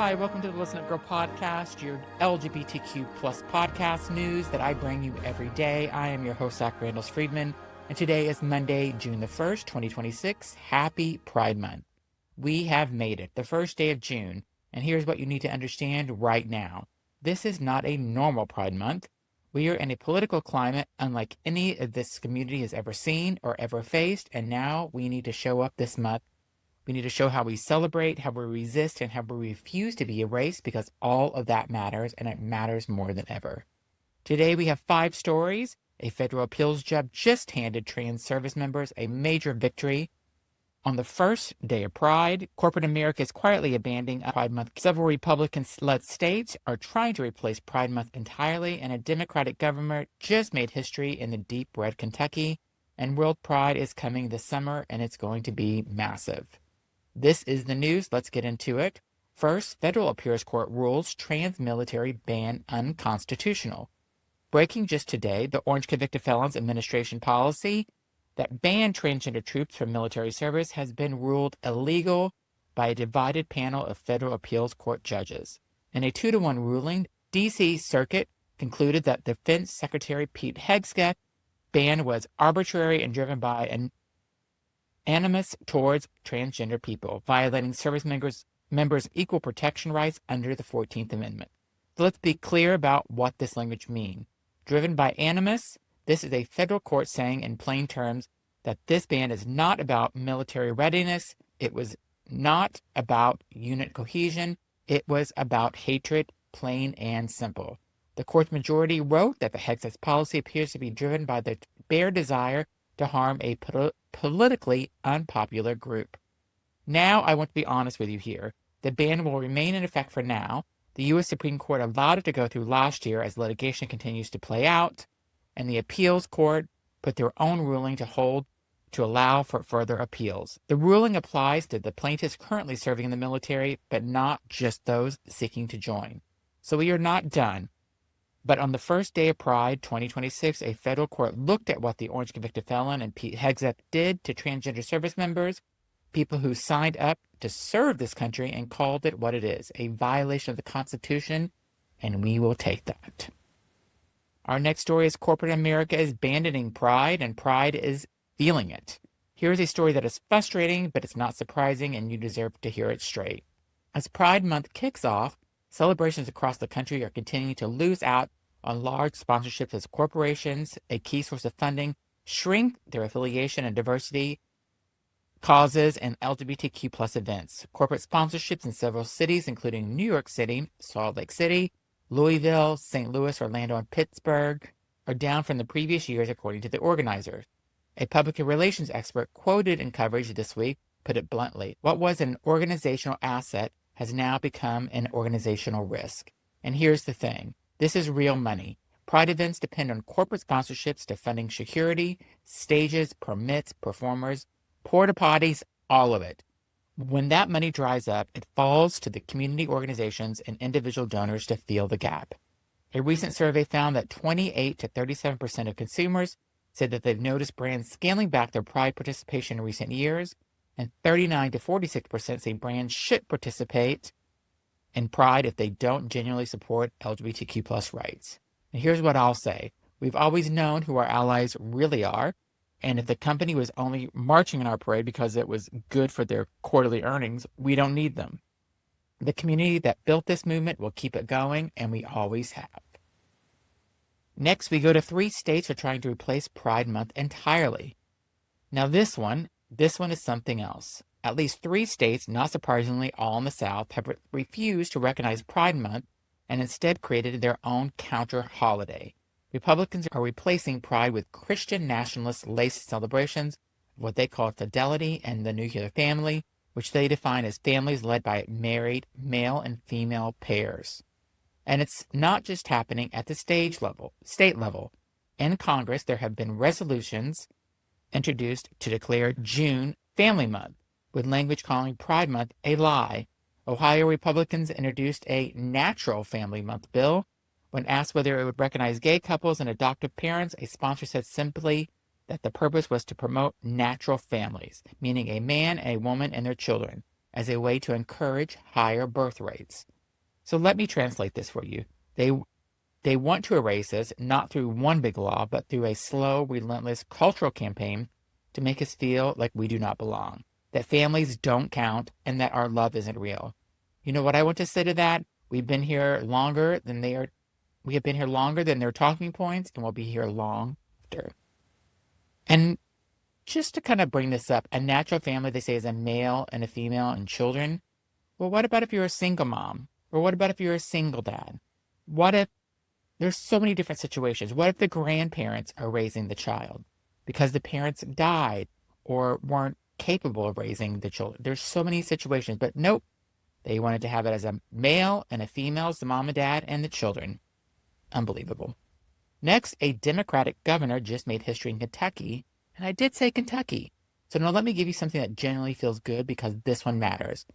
Hi, welcome to the Listen Up Girl podcast, your LGBTQ plus podcast news that I bring you every day. I am your host, Zach Randall Friedman, and today is Monday, June the 1st, 2026. Happy Pride Month. We have made it, the first day of June, and here's what you need to understand right now. This is not a normal Pride Month. We are in a political climate unlike any of this community has ever seen or ever faced, and now we need to show up this month. We need to show how we celebrate, how we resist, and how we refuse to be erased because all of that matters, and it matters more than ever. Today we have 5 stories. A federal appeals judge just handed trans service members a major victory. On the first day of Pride, corporate America is quietly abandoning Pride Month. Several Republican-led states are trying to replace Pride Month entirely, and a Democratic governor just made history in the deep red Kentucky. And World Pride is coming this summer, and it's going to be massive. This is the news. Let's get into it. First, federal appeals court rules trans military ban unconstitutional. Breaking just today, the Orange Convicted Felons Administration policy that banned transgender troops from military service has been ruled illegal by a divided panel of federal appeals court judges. In a 2-1 ruling, D.C. Circuit concluded that Defense Secretary Pete Hegseth's ban was arbitrary and driven by an animus towards transgender people, violating service members' equal protection rights under the 14th Amendment. So let's be clear about what this language means. Driven by animus, this is a federal court saying in plain terms that this ban is not about military readiness, it was not about unit cohesion, it was about hatred, plain and simple. The court's majority wrote that the Hegseth policy appears to be driven by the bare desire to harm a politically unpopular group. Now, I want to be honest with you here. The ban will remain in effect for now. The U.S. Supreme Court allowed it to go through last year as litigation continues to play out, and the appeals court put their own ruling to allow for further appeals. The ruling applies to the plaintiffs currently serving in the military, but not just those seeking to join. So we are not done. But on the first day of Pride 2026, a federal court looked at what the Orange Convicted Felon and Pete Hegseth did to transgender service members, people who signed up to serve this country, and called it what it is, a violation of the Constitution, and we will take that. Our next story is corporate America is abandoning Pride, and Pride is feeling it. Here's a story that is frustrating, but it's not surprising, and you deserve to hear it straight. As Pride Month kicks off, celebrations across the country are continuing to lose out on large sponsorships as corporations, a key source of funding, shrink their affiliation and diversity causes and LGBTQ plus events. Corporate sponsorships in several cities, including New York City, Salt Lake City, Louisville, St. Louis, Orlando, and Pittsburgh, are down from the previous years, according to the organizers. A public relations expert quoted in coverage this week put it bluntly: what was an organizational asset has now become an organizational risk. And here's the thing. This is real money. Pride events depend on corporate sponsorships to funding security, stages, permits, performers, porta potties, all of it. When that money dries up, it falls to the community organizations and individual donors to fill the gap. A recent survey found that 28 to 37% of consumers said that they've noticed brands scaling back their Pride participation in recent years, and 39 to 46% say brands should participate in Pride if they don't genuinely support LGBTQ plus rights. And here's what I'll say. We've always known who our allies really are, and if the company was only marching in our parade because it was good for their quarterly earnings, we don't need them. The community that built this movement will keep it going, and we always have. Next, we go to 3 states are trying to replace Pride Month entirely. Now this one is something else. At least 3 states, not surprisingly all in the South, have refused to recognize Pride Month and instead created their own counter holiday. Republicans are replacing Pride with Christian nationalist laced celebrations of what they call fidelity and the nuclear family, which they define as families led by married male and female pairs. And it's not just happening at the state level. In Congress, there have been resolutions introduced to declare June Family Month, with language calling Pride Month a lie. Ohio Republicans introduced a Natural Family Month bill. When asked whether it would recognize gay couples and adoptive parents, a sponsor said simply that the purpose was to promote natural families, meaning a man and a woman and their children, as a way to encourage higher birth rates. So let me translate this for you. They want to erase us, not through one big law, but through a slow, relentless cultural campaign to make us feel like we do not belong, that families don't count, and that our love isn't real. You know what I want to say to that? We've been here longer than they are. We have been here longer than their talking points, and we'll be here long after. And just to kind of bring this up, a natural family, they say, is a male and a female and children. Well, what about if you're a single mom? Or what about if you're a single dad? What if there's so many different situations? What if the grandparents are raising the child because the parents died or weren't capable of raising the children? There's so many situations, but nope. They wanted to have it as a male and a female as the mom and dad and the children. Unbelievable. Next, a Democratic governor just made history in Kentucky. And I did say Kentucky. So now let me give you something that genuinely feels good because this one matters.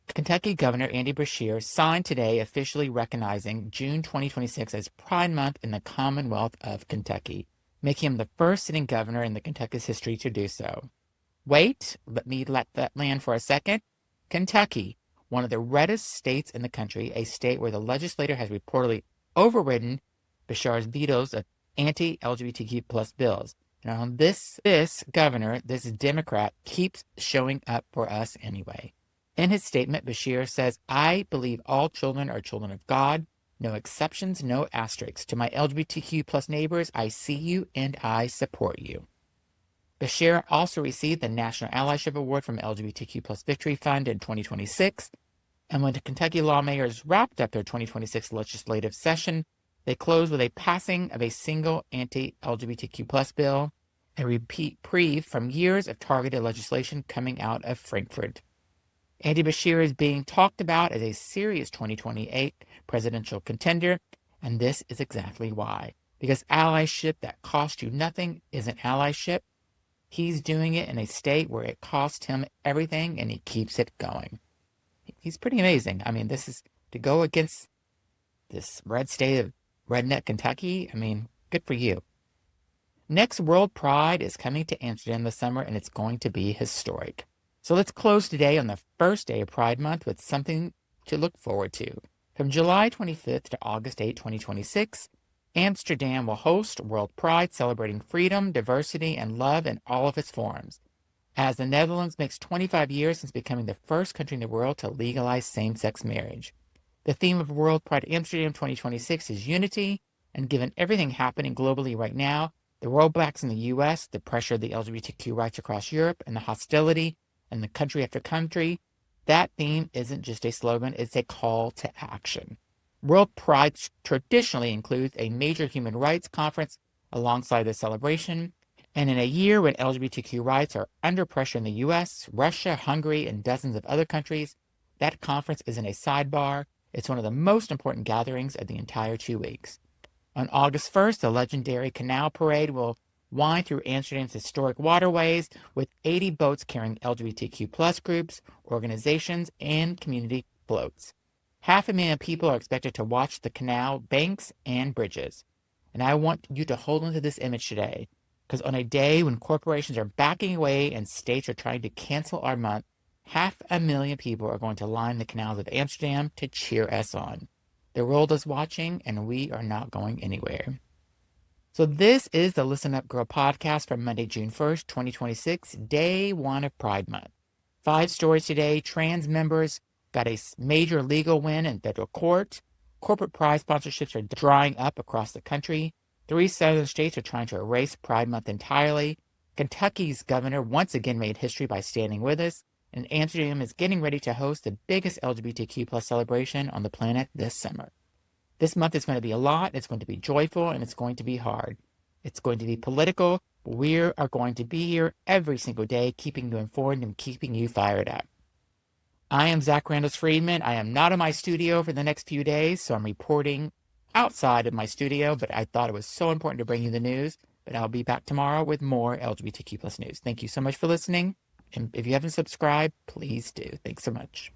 Kentucky Governor Andy Beshear signed today officially recognizing June 2026 as Pride Month in the Commonwealth of Kentucky, making him the first sitting governor in the Kentucky's history to do so. Wait, let me let that land for a second. Kentucky, one of the reddest states in the country, a state where the legislature has reportedly overridden Beshear's vetoes of anti-LGBTQ plus bills. And on this governor, this Democrat, keeps showing up for us anyway. In his statement, Beshear says, I believe all children are children of God. No exceptions, no asterisks. To my LGBTQ plus neighbors, I see you and I support you. Beshear also received the National Allyship Award from LGBTQ plus Victory Fund in 2026. And when the Kentucky lawmakers wrapped up their 2026 legislative session, they closed with a passing of a single anti-LGBTQ plus bill, a reprieve from years of targeted legislation coming out of Frankfurt. Andy Beshear is being talked about as a serious 2028 presidential contender, and this is exactly why. Because allyship that costs you nothing isn't allyship. He's doing it in a state where it cost him everything, and he keeps it going. He's pretty amazing. I mean, this is to go against this red state of redneck Kentucky. I mean, good for you. Next, World Pride is coming to Amsterdam this summer, and it's going to be historic. So let's close today on the first day of Pride Month with something to look forward to. From July 25th to August 8, 2026, Amsterdam will host World Pride, celebrating freedom, diversity, and love in all of its forms. As the Netherlands makes 25 years since becoming the first country in the world to legalize same-sex marriage. The theme of World Pride Amsterdam 2026 is unity, and given everything happening globally right now, the rollbacks in the U.S., the pressure of the LGBTQ rights across Europe, and the hostility in the country after country, that theme isn't just a slogan, it's a call to action. World Pride traditionally includes a major human rights conference alongside the celebration, and in a year when LGBTQ rights are under pressure in the U.S., Russia, Hungary, and dozens of other countries, that conference isn't a sidebar. It's one of the most important gatherings of the entire 2 weeks. On August 1st, the legendary Canal Parade will wind through Amsterdam's historic waterways with 80 boats carrying LGBTQ plus groups, organizations, and community floats. 500,000 people are expected to watch the canal banks and bridges. And I want you to hold on to this image today, because on a day when corporations are backing away and states are trying to cancel our month, 500,000 people are going to line the canals of Amsterdam to cheer us on. The world is watching, and we are not going anywhere. So this is the Listen Up Girl podcast for Monday, June 1st, 2026, day 1 of Pride Month. 5 stories today. Trans members got a major legal win in federal court. Corporate pride sponsorships are drying up across the country. 3 southern states are trying to erase Pride Month entirely. Kentucky's governor once again made history by standing with us. And Amsterdam is getting ready to host the biggest LGBTQ plus celebration on the planet this summer. This month is going to be a lot. It's going to be joyful, and it's going to be hard. It's going to be political. We are going to be here every single day, keeping you informed and keeping you fired up. I am Zach Randall Friedman. I am not in my studio for the next few days, so I'm reporting outside of my studio, but I thought it was so important to bring you the news. But I'll be back tomorrow with more LGBTQ plus news. Thank you so much for listening. And if you haven't subscribed, please do. Thanks so much.